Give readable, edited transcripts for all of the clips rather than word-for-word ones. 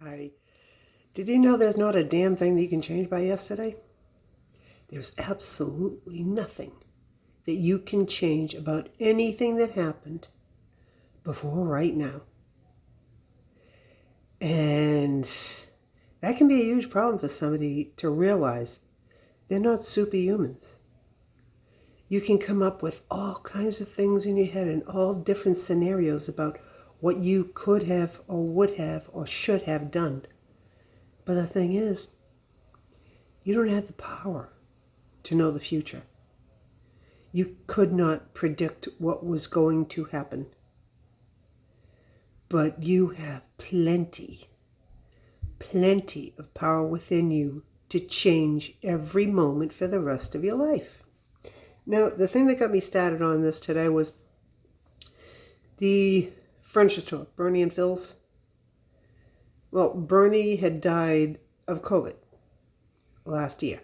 Hi. Did you know there's not a damn thing that you can change by yesterday? There's absolutely nothing that you can change about anything that happened before right now. And that can be a huge problem for somebody to realize they're not superhumans. You can come up with all kinds of things in your head and all different scenarios about what you could have or would have or should have done. But the thing is, you don't have the power to know the future. You could not predict what was going to happen. But you have plenty of power within you to change every moment for the rest of your life. Now, the thing that got me started on this today was the furniture store, Bernie and Phyl's. Well, Bernie had died of COVID last year.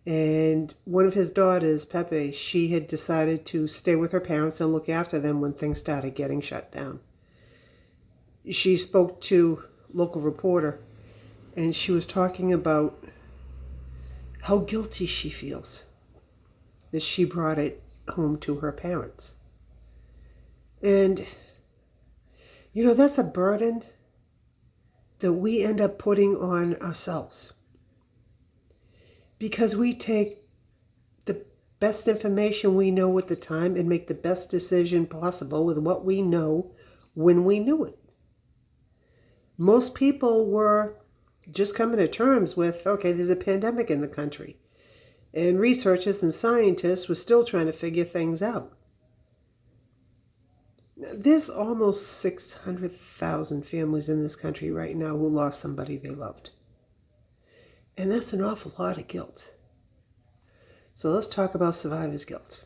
And one of his daughters, Pepe, she had decided to stay with her parents and look after them when things started getting shut down. She spoke to a local reporter, and she was talking about how guilty she feels that she brought it home to her parents. And, that's a burden that we end up putting on ourselves. Because we take the best information we know at the time and make the best decision possible with what we know when we knew it. Most people were just coming to terms with, okay, there's a pandemic in the country. And researchers and scientists were still trying to figure things out. Now, there's almost 600,000 families in this country right now who lost somebody they loved. And that's an awful lot of guilt. So let's talk about survivor's guilt.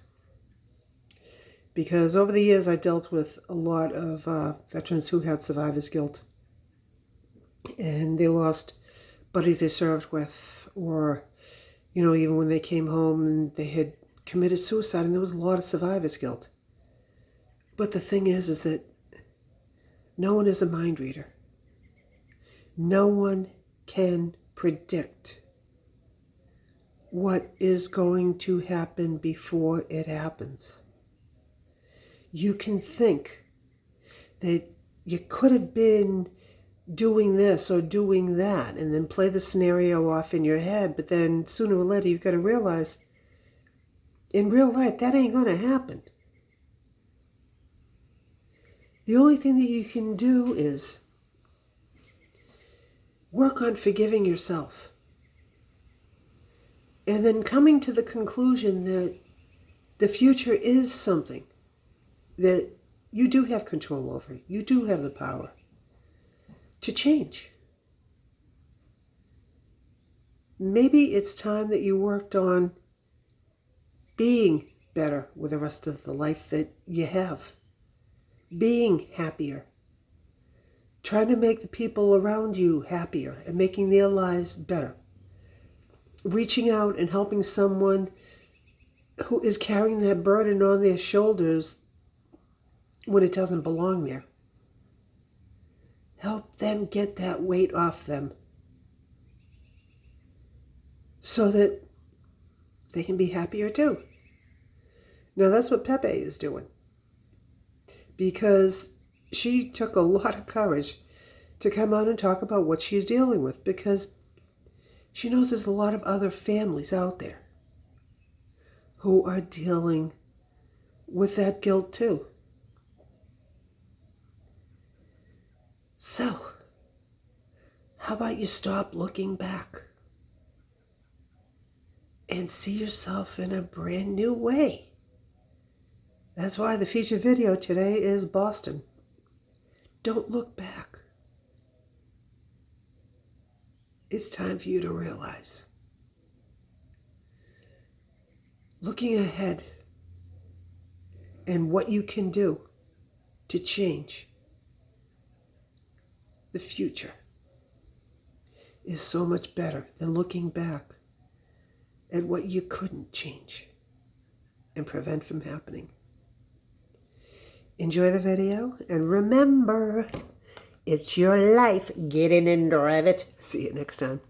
Because over the years I dealt with a lot of veterans who had survivor's guilt. And they lost buddies they served with, or, even when they came home and they had committed suicide, and there was a lot of survivor's guilt. But the thing is that no one is a mind reader. No one can predict what is going to happen before it happens. You can think that you could have been doing this or doing that, and then play the scenario off in your head, but then sooner or later you've got to realize in real life that ain't going to happen. The only thing that you can do is work on forgiving yourself. And then coming to the conclusion that the future is something that you do have control over. You do have the power to change. Maybe it's time that you worked on being better with the rest of the life that you have. Being happier. Trying to make the people around you happier and making their lives better. Reaching out and helping someone who is carrying that burden on their shoulders when it doesn't belong there. Help them get that weight off them so that they can be happier too. Now that's what Pepe is doing, because she took a lot of courage to come out and talk about what she's dealing with, because she knows there's a lot of other families out there who are dealing with that guilt too. So, how about you stop looking back and see yourself in a brand new way? That's why the featured video today is Boston. Don't look back. It's time for you to realize. Looking ahead and what you can do to change the future is so much better than looking back at what you couldn't change and prevent from happening. Enjoy the video, and remember, It's your life. Get in and drive it. See you next time.